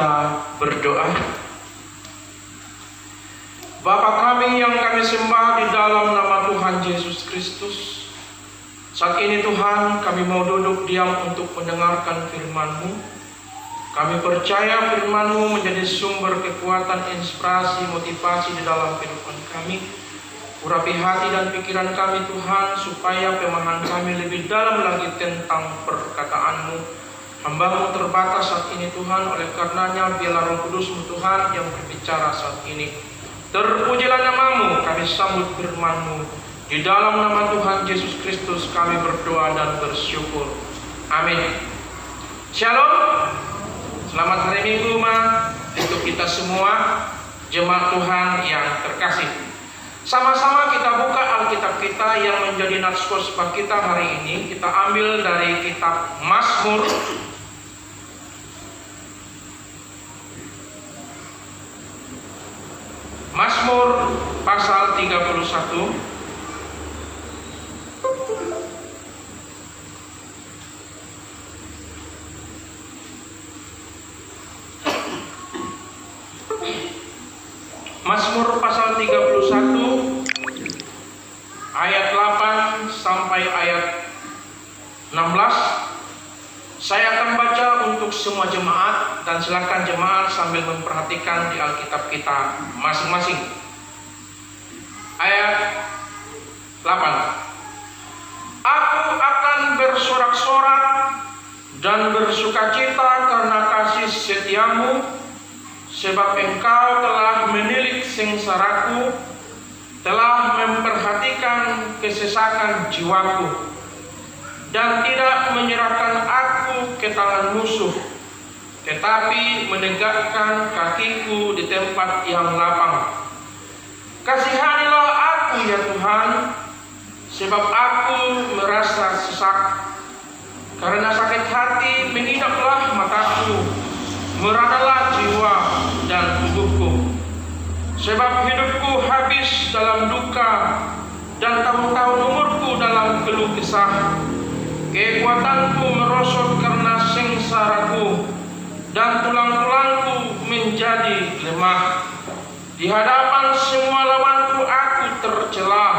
kita berdoa. Bapa kami yang kami sembah di dalam nama Tuhan Yesus Kristus, saat ini Tuhan kami mau duduk diam untuk mendengarkan firman-Mu. Kami percaya firman-Mu menjadi sumber kekuatan, inspirasi, motivasi di dalam kehidupan kami. Urapi hati dan pikiran kami Tuhan, supaya pemahaman kami lebih dalam lagi tentang perkataan-Mu. Hamba-Mu terbatas saat ini Tuhan, oleh karenanya biarlah Roh Kudus-Mu Tuhan yang berbicara saat ini. Terpujilah nama-Mu, kami sambut firman-Mu. Di dalam nama Tuhan Yesus Kristus kami berdoa dan bersyukur. Amin. Shalom. Selamat hari Minggu untuk kita semua, jemaat Tuhan yang terkasih. Sama-sama kita buka Alkitab kita yang menjadi naskah kita hari ini. Kita ambil dari kitab Mazmur. Mazmur pasal 31. Mazmur pasal 31 ayat 8 sampai ayat 16. Saya akan baca untuk semua jemaat, dan silakan jemaat sambil memperhatikan di Alkitab kita masing-masing. Ayat 8. Aku akan bersorak-sorak dan bersukacita karena kasih setiamu, sebab engkau telah menilik sengsaraku, telah memperhatikan kesesakan jiwaku, dan tidak menyerahkan aku ke tangan musuh, tetapi menegakkan kakiku di tempat yang lapang. Kasihanilah aku ya Tuhan, sebab aku merasa sesak. Karena sakit hati mengidaplah mataku, meranalah jiwa dan tubuhku. Sebab hidupku habis dalam duka, dan tahun-tahun umurku dalam keluh kesah. Kekuatanku merosot karena sengsaraku, dan tulang-tulangku menjadi lemah. Di hadapan semua lawanku aku tercela,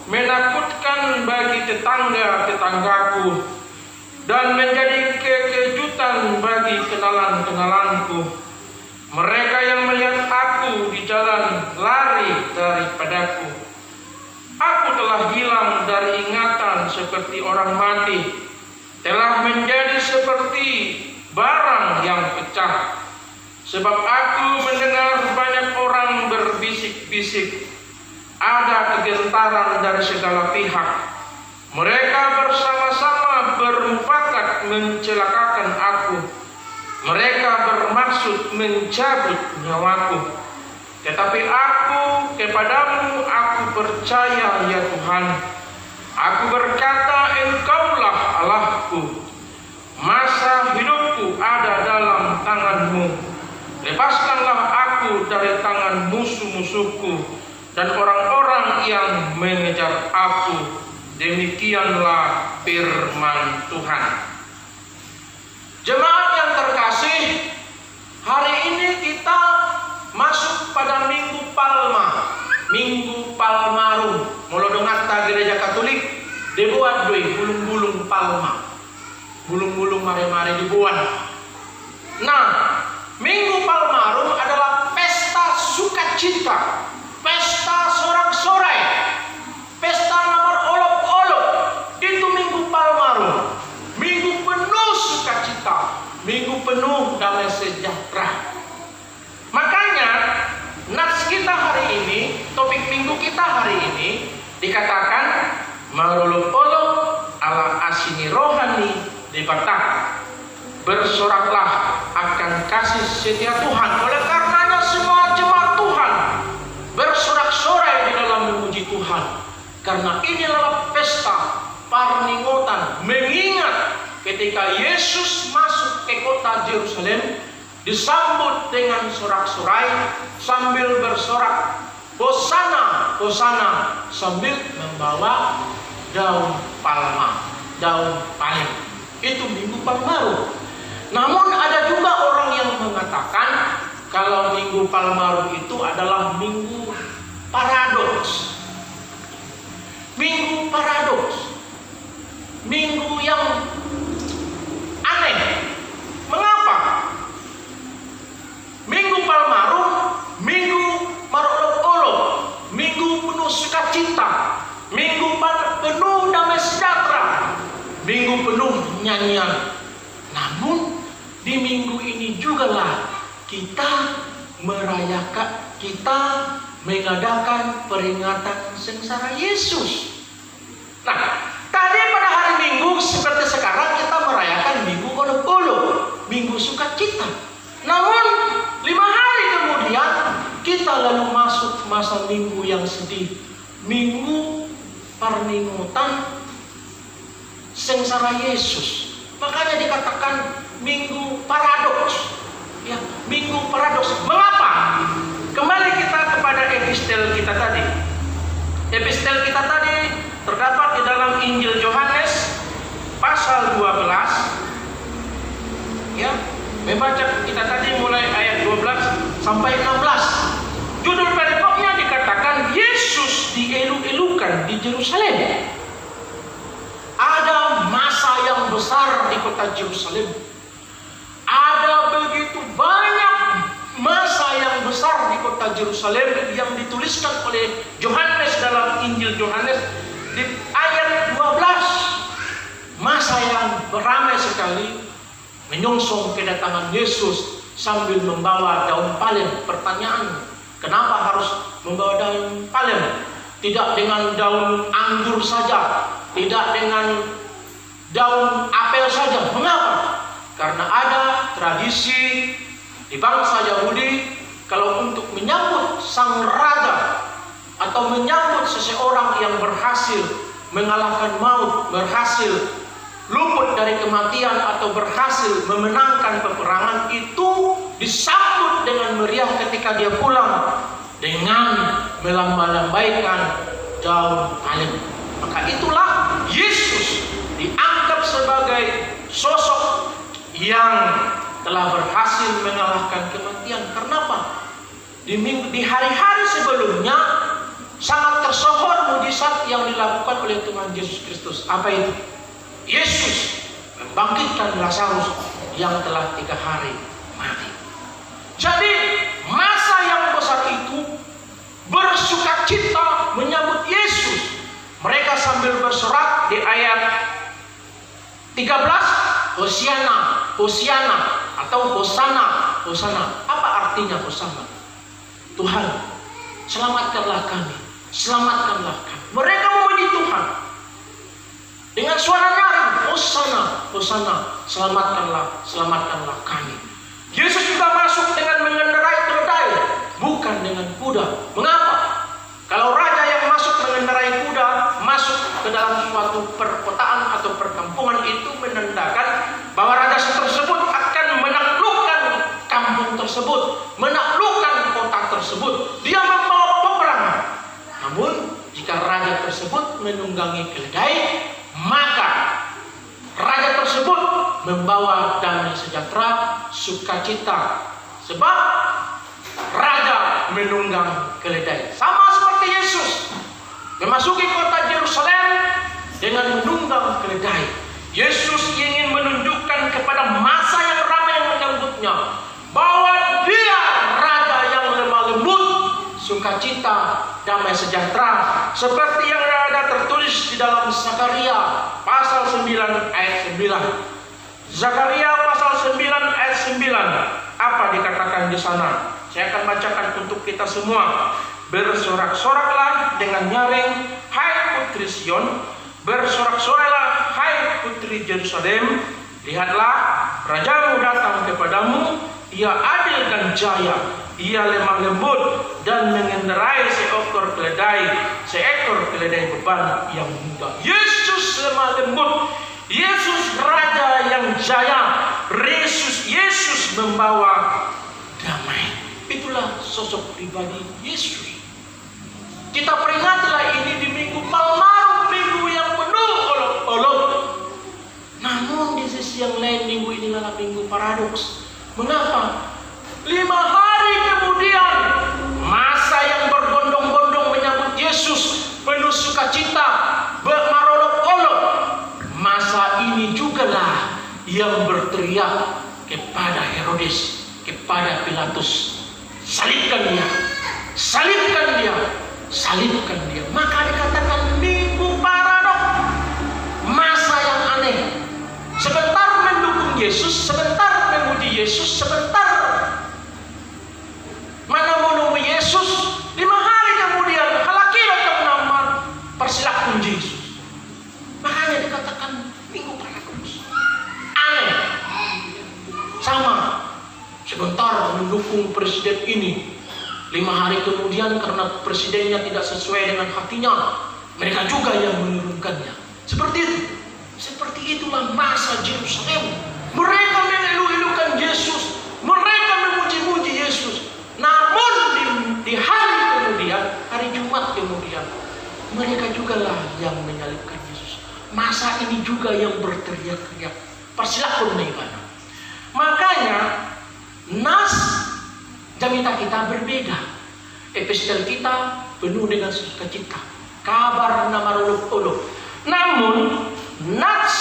menakutkan bagi tetangga-tetanggaku, dan menjadi kekejutan bagi kenalan-kenalanku. Mereka yang melihat aku di jalan lari daripadaku. Aku telah hilang dari ingatan seperti orang mati, telah menjadi seperti barang yang pecah. Sebab aku mendengar banyak orang berbisik-bisik, ada kegentaran dari segala pihak. Mereka bersama-sama bermufakat mencelakakan aku. Mereka bermaksud mencabut nyawaku. Tetapi aku kepadamu aku percaya ya Tuhan. Aku berkata Engkaulah Allahku. Masa hidupku ada dalam tangan-Mu. Lepaskanlah aku dari tangan musuh-musuhku dan orang-orang yang mengejar aku. Demikianlah firman Tuhan. Jemaat yang terkasih, hari ini kita masuk pada Minggu Palma, Minggu Palmarum. Mula dongata gereja Katolik dibuat doi bulung-bulung palma, bulung-bulung mare-mare dibuat. Nah, Minggu Palmarum adalah pesta sukacita, pesta sorak-sorai, pesta nomor olok-olok. Itu Minggu Palmarum, minggu penuh sukacita, minggu penuh damai sejahtera. Makanya nats kita hari ini, topik minggu kita hari ini dikatakan marolok-olok ala asini rohani dibatak. Bersoraklah akan kasih setia Tuhan. Oleh karenanya semua jemaat Tuhan bersorak-sorai di dalam memuji Tuhan. Karena inilah pesta parningotan, mengingat ketika Yesus masuk ke kota Yerusalem, disambut dengan sorak-sorai sambil bersorak Hosana, Hosana, sambil membawa daun palma, daun palem. Itu Minggu Palmarum. Namun ada juga orang yang mengatakan kalau Minggu Palmarum itu adalah minggu paradoks. Minggu paradoks. Minggu yang aneh. Mengapa? Minggu Palmarum, minggu marolok-olok, minggu penuh sukacita, minggu penuh damai sejahtera, minggu penuh nyanyian. Namun di minggu ini jugalah kita merayakan, kita mengadakan peringatan sengsara Yesus. Nah, tadi pada hari Minggu seperti sekarang kita merayakan Minggu Olok-olok, Minggu Sukacita. Namun 5 hari kemudian kita lalu masuk masa Minggu yang sedih, Minggu Perningutan sengsara Yesus. Makanya dikatakan Minggu paradoks. Ya, Minggu paradoks. Mengapa? Kembali kita kepada epistel kita tadi. Epistel kita tadi terdapat di dalam Injil Yohanes pasal 12. Ya, membaca kita tadi mulai ayat 12 sampai 16. Judul perikopnya dikatakan Yesus dielu-elukan di Yerusalem. Ada masa yang besar di kota Yerusalem. Ada begitu banyak masa yang besar di kota Yerusalem yang dituliskan oleh Yohanes dalam Injil Yohanes di ayat 12. Masa yang beramai sekali menyongsong kedatangan Yesus sambil membawa daun palem. Pertanyaan, kenapa harus membawa daun palem? Tidak dengan daun anggur saja, tidak dengan daun apel saja. Mengapa? Karena ada tradisi di bangsa Yahudi, kalau untuk menyambut sang raja atau menyambut seseorang yang berhasil mengalahkan maut, berhasil luput dari kematian atau berhasil memenangkan peperangan, itu disambut dengan meriah ketika dia pulang dengan melambaikan daun palem. Maka itulah Yesus dianggap sebagai sosok yang telah berhasil mengalahkan kematian. Kenapa? Di hari-hari sebelumnya sangat tersohor mujizat yang dilakukan oleh Tuhan Yesus Kristus. Apa itu? Yesus membangkitkan Lazarus yang telah 3 hari mati. Jadi masa yang besar itu bersukacita menyambut Yesus. Mereka sambil bersorak di ayat 13, Hosiana, Hosiana, atau Hosana, Hosana. Apa artinya Hosana? Tuhan, selamatkanlah kami, selamatkanlah kami. Mereka memuji Tuhan dengan suara nyaring, Hosana, Hosana, selamatkanlah, selamatkanlah kami. Yesus juga masuk dengan mengendarai keledai, bukan dengan kuda. Mengapa? Kalau raja yang masuk mengendarai kuda masuk ke dalam suatu perkotaan atau perkampungan, itu menandakan bahwa raja tersebut akan menaklukkan kampung tersebut, menaklukkan kota tersebut. Dia membawa peperangan. Namun jika raja tersebut menunggangi keledai, maka raja tersebut membawa damai sejahtera, sukacita, sebab raja menunggang keledai. Sama seperti Yesus memasuki kota Yerusalem dengan menunggang keledai. Yesus ingin menunjukkan kepada masa yang ramai menyambutnya bahwa dia raja yang lemah lembut, sukacita, damai sejahtera, seperti yang ada tertulis di dalam Zakaria pasal 9 ayat 9. Zakaria pasal 9 ayat 9. Apa dikatakan di sana? Saya akan bacakan untuk kita semua. Bersorak-soraklah dengan nyaring, hai putri Sion. Bersorak-soraklah, hai putri Yerusalem. Lihatlah, rajamu datang kepadamu. Ia adil dan jaya. Ia lemah lembut dan mengendarai seekor keledai beban yang mudah. Yesus lemah lembut, Yesus raja yang jaya, Yesus membawa damai. Itulah sosok pribadi Yesus. Kita peringatilah ini di Minggu Palmarum, minggu yang penuh olok-olok. Namun di sisi yang lain, minggu ini adalah minggu paradoks. Mengapa? 5 hari kemudian, masa yang berbondong-bondong menyambut Yesus penuh sukacita, bermarolok-olok. Masa ini jugalah yang berteriak kepada Herodes, kepada Pilatus, salibkan dia, salibkan dia, salibkan dia. Maka dikatakan minggu paradok, masa yang aneh. Sebentar mendukung Yesus, sebentar memuji Yesus, sebentar menunggu Yesus. 5 hari kemudian halaki datang nama persilakun Yesus. Makanya dikatakan minggu paradoks. Aneh. Sama. Sebentar mendukung presiden ini, 5 hari kemudian karena presidennya tidak sesuai dengan hatinya, mereka juga yang menurunkannya. Seperti itu. Seperti itulah masa Yerusalem. Mereka mengeluh-elukan Yesus, mereka memuji-muji Yesus. Namun di hari kemudian, hari Jumat kemudian, mereka jugalah yang menyalibkan Yesus. Masa ini juga yang berteriak-teriak, persilakun ibadah. Makanya nas jamita kita berbeda. Epistel kita penuh dengan sukacita, kabar nama uluk-uluk. Namun nas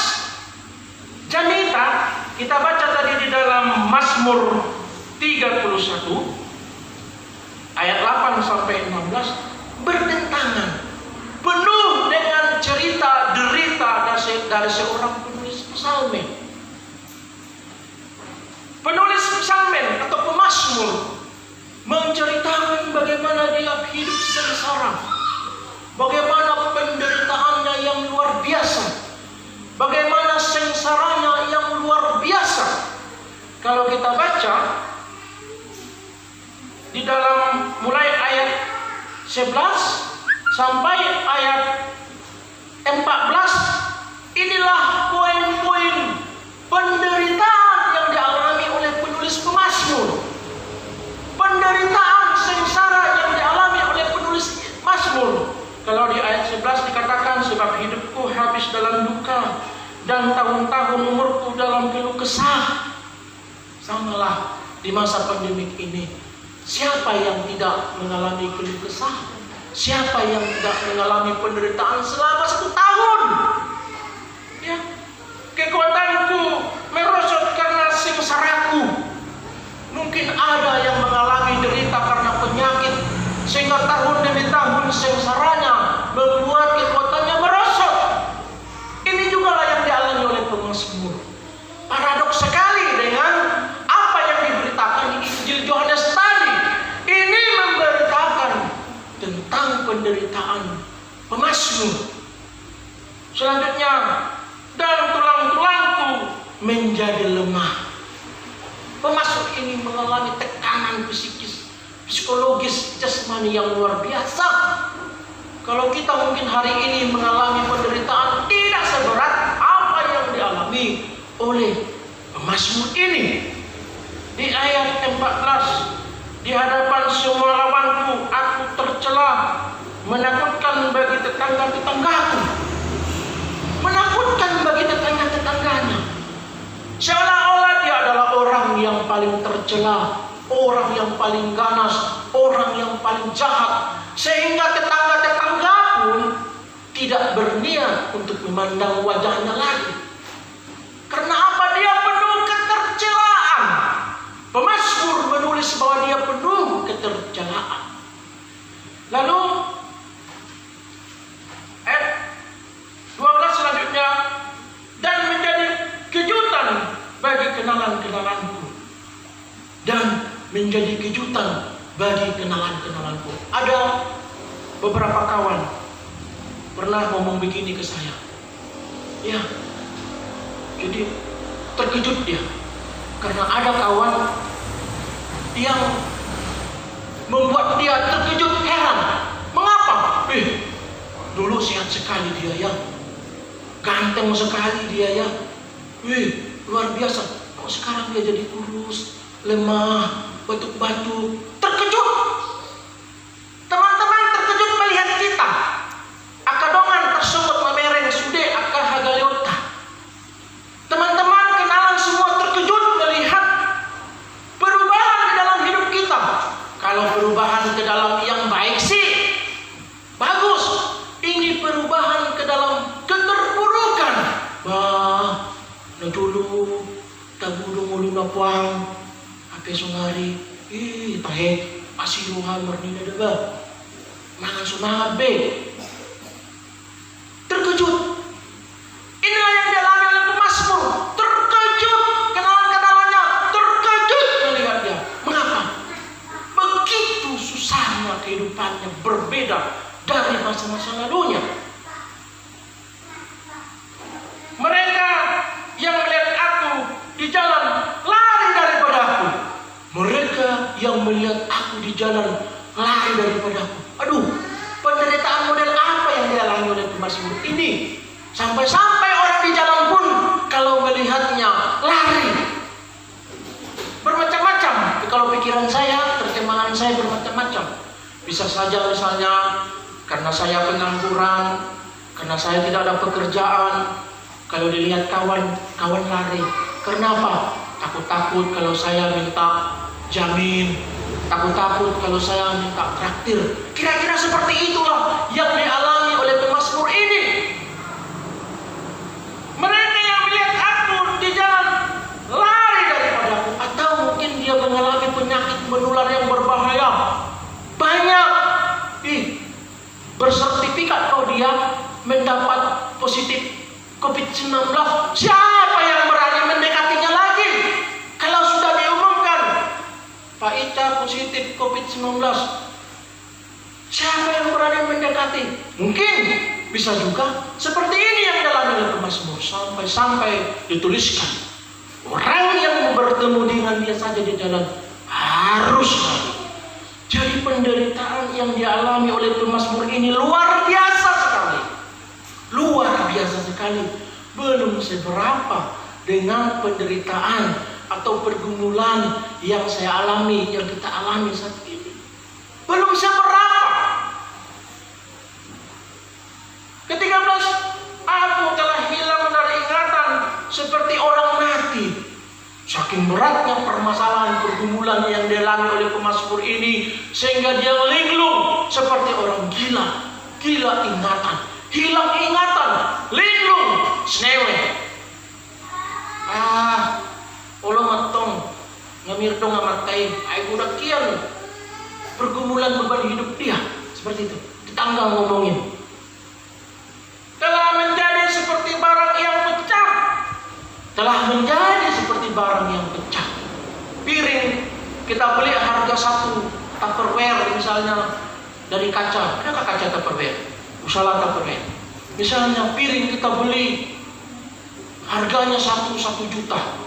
jamita kita baca tadi di dalam Mazmur 31 ayat 8 sampai 16 bertentangan, penuh dengan cerita derita dari seorang penulis psalmen. Penulis psalmen atau pemazmur menceritakan bagaimana dia hidup sengsara, bagaimana penderitaannya yang luar biasa, bagaimana sengsaranya yang luar biasa. Kalau kita baca di dalam mulai ayat 11 sampai ayat 14, inilah poin-poin penderitaan yang dialami oleh penulis pemazmur. Penderitaan sengsara yang dialami oleh penulis Mazmur. Kalau di ayat 11 dikatakan, sebab hidupku habis dalam duka dan tahun-tahun umurku dalam keluh kesah. Samalah di masa pandemik ini, siapa yang tidak mengalami keluh kesah? Siapa yang tidak mengalami penderitaan selama 1 tahun? Ya, kekuatanku merosot karena sengsaraku. Mungkin ada yang mengalami derita karena penyakit, sehingga tahun demi tahun sengsaranya membuat kekuatannya merosot. Ini juga yang dialami oleh pemazmur. Paradoks sekali dengan apa yang diberitakan di Injil Yohanes tadi. Ini memberitakan tentang penderitaan pemazmur. Selanjutnya, dan tulang-tulangku menjadi lemah. Pemazmur ini mengalami tekanan psikis, psikologis, jasmani yang luar biasa. Kalau kita mungkin hari ini mengalami penderitaan tidak seberat apa yang dialami oleh pemazmur ini. Di ayat 14, di hadapan semua lawanku aku tercela, menakutkan bagi tetangga-tetanggaku. Menakutkan bagi tetangga-tetangganya. Seolah-olah dia adalah orang yang paling tercela, orang yang paling ganas, orang yang paling jahat, sehingga tetangga-tetangga pun tidak berniat untuk memandang wajahnya lagi. Karena apa? Dia penuh ketercelaan. Pemazmur menulis bahwa dia penuh ketercelaan. Lalu ayat 12 selanjutnya, dan menjadi kejutan bagi kenalan-kenalanku, dan menjadi kejutan bagi kenalan-kenalanku. Ada beberapa kawan pernah ngomong begini ke saya, ya, jadi terkejut dia karena ada kawan yang membuat dia terkejut, heran. Mengapa? Dulu sehat sekali dia ya, ganteng sekali dia ya, luar biasa. Kok sekarang dia jadi kurus, lemah, batuk-batuk. Terkejut. Teman-teman terkejut melihat kita. Akadongan tersebut memereng sude akal hagaliota. Teman-teman kenalan semua terkejut melihat perubahan di dalam dulu tabulong-ulong na puang ape sungari tahe asiruhan marnina diba mangan sumangat be. Terkejut. Inilah yang dialami oleh pemazmur. Terkejut kenalan-kenalannya, terkejut melihat dia. Mengapa? Begitu susahnya kehidupannya, berbeda dari masa-masa lalunya. Mereka yang melihat aku di jalan lari daripada aku. Mereka yang melihat aku di jalan lari daripada aku. Aduh, penderitaan model apa yang dialami oleh pemazmur ini? Sampai-sampai orang di jalan pun kalau melihatnya lari. Bermacam-macam. Kalau pikiran saya, terjemahan saya bermacam-macam. Bisa saja misalnya karena saya pengangguran, karena saya tidak ada pekerjaan. Kalau dilihat kawan lari. Kenapa? Takut-takut kalau saya minta jamin. Takut-takut kalau saya minta traktir. Kira-kira seperti itulah yang dialami oleh pemazmur ini. Mereka yang melihat aku di jalan lari daripadaku. Atau mungkin dia mengalami penyakit menular yang berbahaya. Banyak. Bersertifikat kalau dia mendapat positif COVID-19. Siapa yang berani mendekatinya lagi? Kalau sudah diumumkan Pak Ita positif COVID-19, siapa yang berani mendekati? Mungkin bisa juga seperti ini yang dialami oleh pemazmur. Sampai-sampai dituliskan orang yang bertemu dengan dia saja di jalan harus mati. Jadi penderitaan yang dialami oleh pemazmur ini luar biasa sekali. Luar biasa sekali. Belum seberapa dengan penderitaan atau pergumulan yang saya alami, yang kita alami saat ini. Belum seberapa. Ke-13, aku telah hilang dari ingatan seperti orang mati. Saking beratnya permasalahan pergumulan yang dialami oleh pemazmur ini, sehingga dia linglung seperti orang gila. Gila ingatan, hilang ingatan, linglung, senewe. Olo matong ngamir dong ngamatain ay budak kian pergumulan beban hidup dia seperti itu. Tetangga ngomongin telah menjadi seperti barang yang pecah. Telah menjadi seperti barang yang pecah. Piring kita beli harga satu Tupperware misalnya dari kaca. Adakah kaca Tupperware? Usaha Tupperware. Misalnya piring kita beli harganya 1 juta.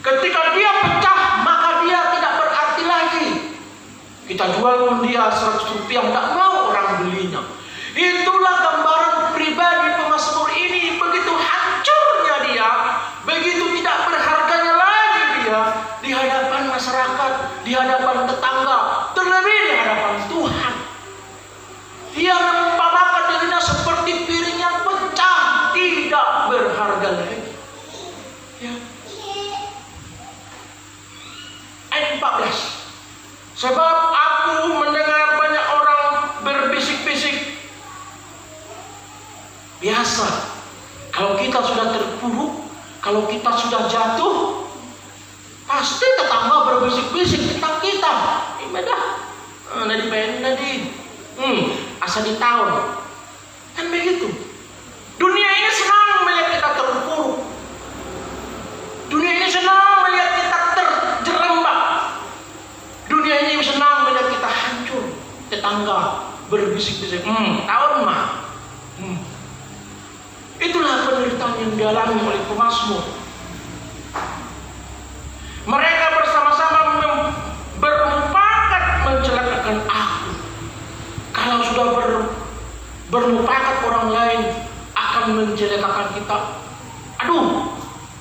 Ketika dia pecah, maka dia tidak berarti lagi. Kita jual pun dia 100 rupiah, tidak mau orang belinya. Itulah gambaran pribadi pemazmur ini. Begitu hancurnya dia, begitu tidak berharganya lagi dia di hadapan masyarakat, di hadapan tetangga, terlebih di hadapan Tuhan. Dia mengumpamakan dirinya seperti piring yang pecah, tidak berharga lagi. Ya. Ayat 14. Sebab aku mendengar banyak orang berbisik-bisik. Biasa. Kalau kita sudah terpuruk, kalau kita sudah jatuh, pasti tetangga berbisik-bisik tentang kita. Ibadah. Nadi pengen nadi. Asa di tahun. Kan begitu. Dunia ini senang melihat kita terpuruk. Dunia ini senang melihat kita terjerembab. Dunia ini senang melihat kita hancur. Tetangga berbisik-bisik, tahun mah. Itulah penderitaan yang dialami oleh pemazmur. Mereka bersama-sama bermufakat mencelakakan aku. Kalau sudah bermufakat orang lain akan mencelakakan kita, aduh,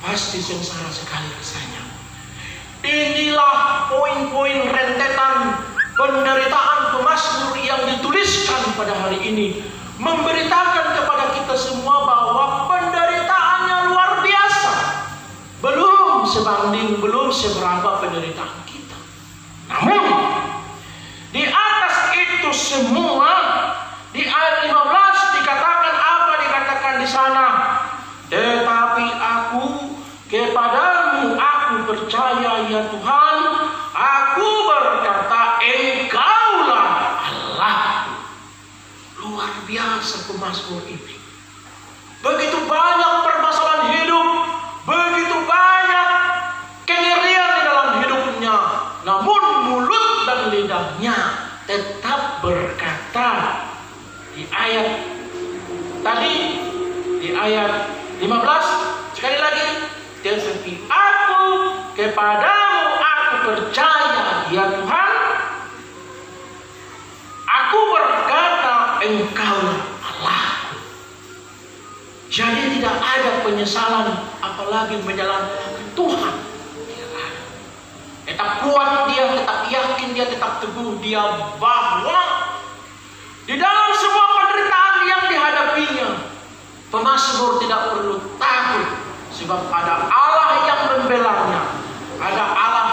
pasti sengsara sekali rasanya. Inilah poin-poin rentetan penderitaan pemazmur yang dituliskan pada hari ini, memberitakan kepada kita semua bahwa penderitaannya luar biasa. Belum sebanding, belum seberapa penderitaan kita. Namun di atas itu semua, di ayat 15 dikatakan apa? Dikatakan di sana, tetapi aku kepadamu aku percaya ya Tuhan, aku berkata Engkaulah Allah. Luar biasa pemazmur ini. Begitu banyak permasalahan hidup, begitu banyak kengerian di dalam hidupnya, namun mulut dan lidahnya tetap berkata. Di ayat tadi, di ayat 15, sekali lagi, tetapi aku kepadamu aku percaya ya Tuhan, aku berkata Engkaulah Allah. Jadi tidak ada penyesalan, apalagi menjalankan Tuhan. Tidak ada. Tetap kuat dia, tetap yakin dia, tetap teguh dia bahwa di dalam semua penderitaan yang dihadapinya, pemazmur tidak perlu takut, sebab ada Allah yang membelanya, ada Allah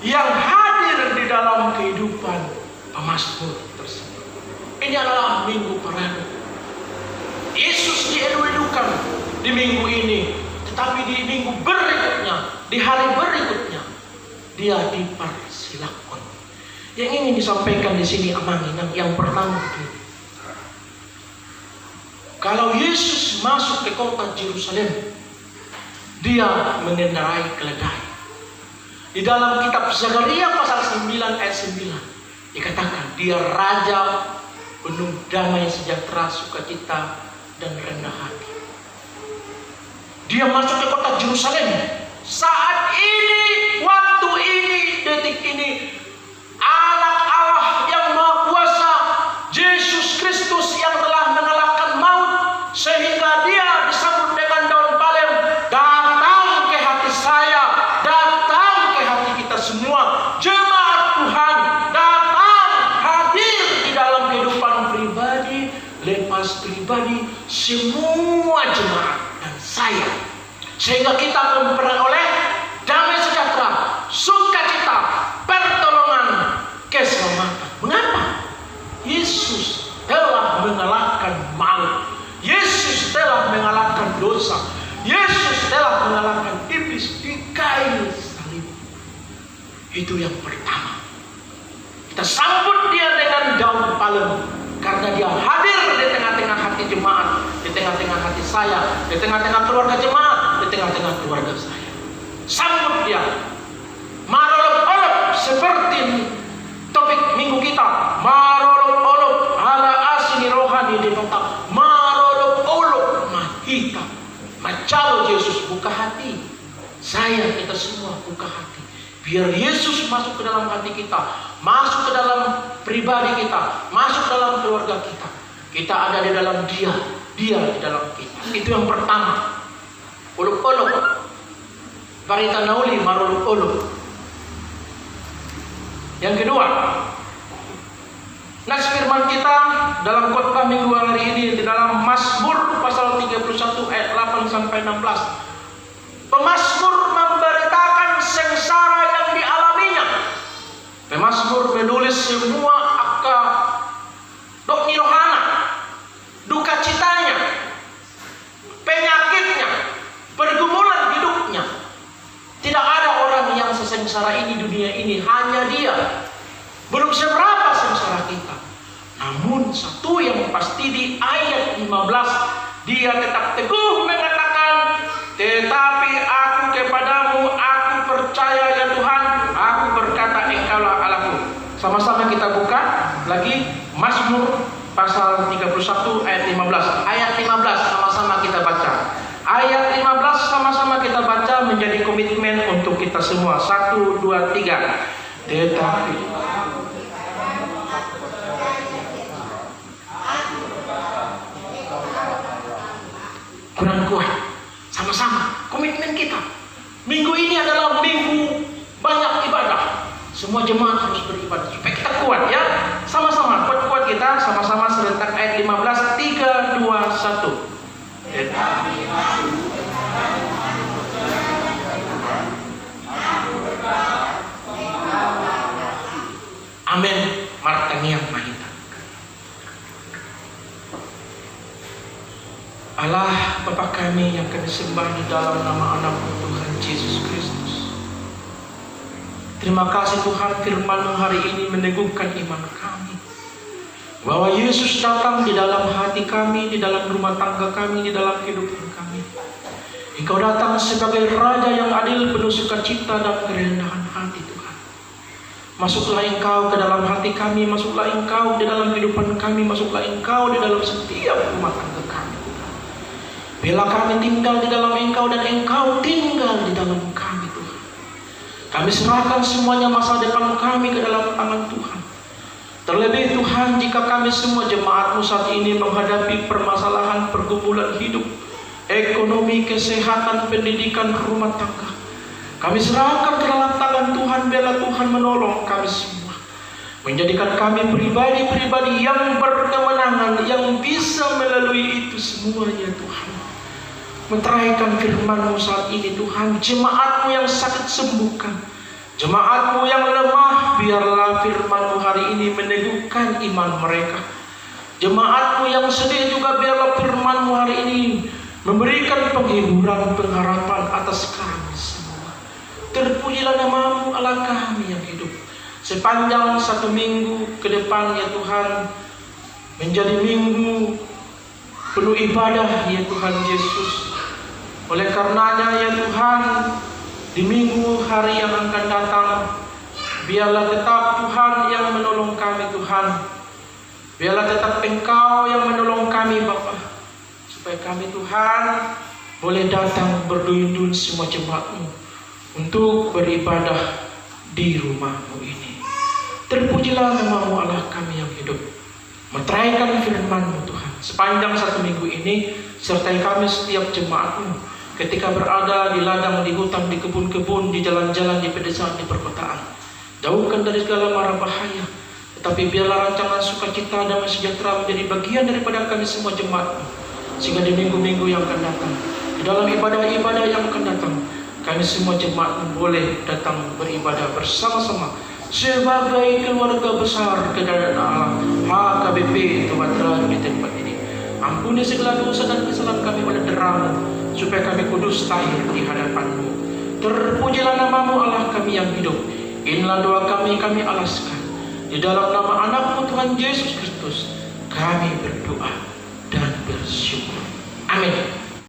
yang hadir di dalam kehidupan pemazmur tersebut. Ini adalah minggu perenung. Yesus diedu-edukan di minggu ini, tetapi di minggu berikutnya, di hari berikutnya, dia dipersilakan. Yang ingin disampaikan di sini amangan yang pertama begini. Kalau Yesus masuk ke kota Yerusalem, dia mengendarai keledai. Di dalam kitab Zakaria pasal 9 ayat 9 dikatakan dia raja penuh damai sejahtera, sukacita dan rendah hati. Dia masuk ke kota Yerusalem. Saat ini, waktu ini, detik ini, anak Allah yang Maha Kuasa, Yesus Kristus yang telah mengalahkan maut, sehingga dia disambut dengan daun palem, datang ke hati saya, datang ke hati kita semua, jemaat Tuhan, datang hadir di dalam kehidupan pribadi, lepas pribadi, semua jemaat dan saya, sehingga kita memperoleh damai sejahtera, sukacita, pertolongan, keselamatan. Mengapa? Yesus telah mengalahkan maut. Yesus telah mengalahkan dosa. Yesus telah mengalahkan iblis di kayu salib. Itu yang pertama. Kita sambut dia dengan daun palem, karena dia hadir di tengah-tengah hati jemaat, di tengah-tengah hati saya, di tengah-tengah keluarga jemaat, di tengah-tengah keluarga saya. Sambut dia. Marolop-olop seperti topik minggu kita. Marolop-olop ala asini rohani di kota. Marolop-olop mahita. Macalo Yesus buka hati. Saya, kita semua buka hati. Biar Yesus masuk ke dalam hati kita, masuk ke dalam pribadi kita, masuk ke dalam keluarga kita. Kita ada di dalam dia, dia di dalam kita. Itu yang pertama. Olok-olok. Parita nauli marolok-olok. Yang kedua, nas firman kita dalam khotbah minggu hari ini di dalam Mazmur pasal 31 ayat 8 sampai 16. Pemazmur memberitakan sengsara yang dialaminya. Pemazmur menulis semua akka dok nirohana, duka citanya, penyakitnya, pergumulan hidupnya. Tidak ada orang yang sesengsara ini dunia ini, hanya dia. Belum seberapa sengsara kita. Namun satu yang pasti di ayat 15, dia tetap teguh mengatakan, tetapi aku kepadamu aku percaya ya Tuhan, aku berkata Engkaulah Allahku. Sama-sama kita buka lagi Mazmur pasal 31 ayat 15. Ayat 15 sama-sama kita baca. Ayat 15 sama-sama kita baca menjadi komitmen untuk kita semua. 1, 2, 3. Tetapi kurang kuat. Sama-sama komitmen kita. Minggu ini adalah minggu banyak ibadah. Semua jemaat harus beribadah supaya kita kuat ya. Sama-sama kuat-kuat kita, sama-sama serentak ayat 15. 3, 2, 1. Amin. Martaniang mahita. Allah Bapa kami yang kami sembah di dalam nama anak-Mu Tuhan Yesus Kristus. Terima kasih Tuhan, firman-Mu hari ini meneguhkan iman kami, bahwa Yesus datang di dalam hati kami, di dalam rumah tangga kami, di dalam kehidupan kami. Engkau datang sebagai Raja yang adil, penuh sukacita dan kerendahan hati Tuhan. Masuklah Engkau ke dalam hati kami, masuklah Engkau di dalam kehidupan kami, masuklah Engkau di dalam setiap rumah tangga kami. Bila kami tinggal di dalam Engkau dan Engkau tinggal di dalam kami Tuhan. Kami serahkan semuanya masa depan kami ke dalam tangan Tuhan. Terlebih Tuhan, jika kami semua jemaat-Mu saat ini menghadapi permasalahan pergumulan hidup, ekonomi, kesehatan, pendidikan, rumah tangga, kami serahkan ke dalam tangan Tuhan. Biarlah Tuhan menolong kami semua, menjadikan kami pribadi-pribadi yang berkemenangan, yang bisa melalui itu semuanya Tuhan. Meteraikan firman-Mu saat ini Tuhan, jemaat-Mu yang sakit sembuhkan, jemaat-Mu yang lemah, biarlah firman-Mu hari ini meneguhkan iman mereka. Jemaat-Mu yang sedih juga, biarlah firman-Mu hari ini memberikan penghiburan, pengharapan atas kami semua. Terpujilah nama-Mu Allah kami yang hidup. Sepanjang satu minggu ke depan ya Tuhan, menjadi minggu penuh ibadah ya Tuhan Yesus. Oleh karenanya ya Tuhan, di minggu hari yang akan datang, biarlah tetap Tuhan yang menolong kami Tuhan. Biarlah tetap Engkau yang menolong kami Bapa, supaya kami Tuhan boleh datang berduyun-duyun semua jemaat-Mu untuk beribadah di rumah-Mu ini. Terpujilah nama-Mu Allah kami yang hidup. Meteraikan firman-Mu Tuhan sepanjang satu minggu ini, sertai kami setiap jemaat-Mu ketika berada di ladang, di hutan, di kebun-kebun, di jalan-jalan, di pedesaan, di perkotaan. Jauhkan dari segala mara bahaya, tetapi biarlah rancangan sukacita dan sejahtera menjadi bagian daripada kami semua jemaat-Mu, sehingga di minggu-minggu yang akan datang, di dalam ibadah-ibadah yang akan datang, kami semua jemaat-Mu boleh datang beribadah bersama-sama sebagai keluarga besar kedatangan Allah HKBP Tuhan di tempat ini. Ampuni segala dosa dan kesalahan kami pada deramu, supaya kami kudus tahir di hadapan-Mu. Terpujilah nama-Mu Allah kami yang hidup. Inilah doa kami alaskan. Di dalam nama anak-Mu Tuhan Yesus Kristus, kami berdoa dan bersyukur. Amin.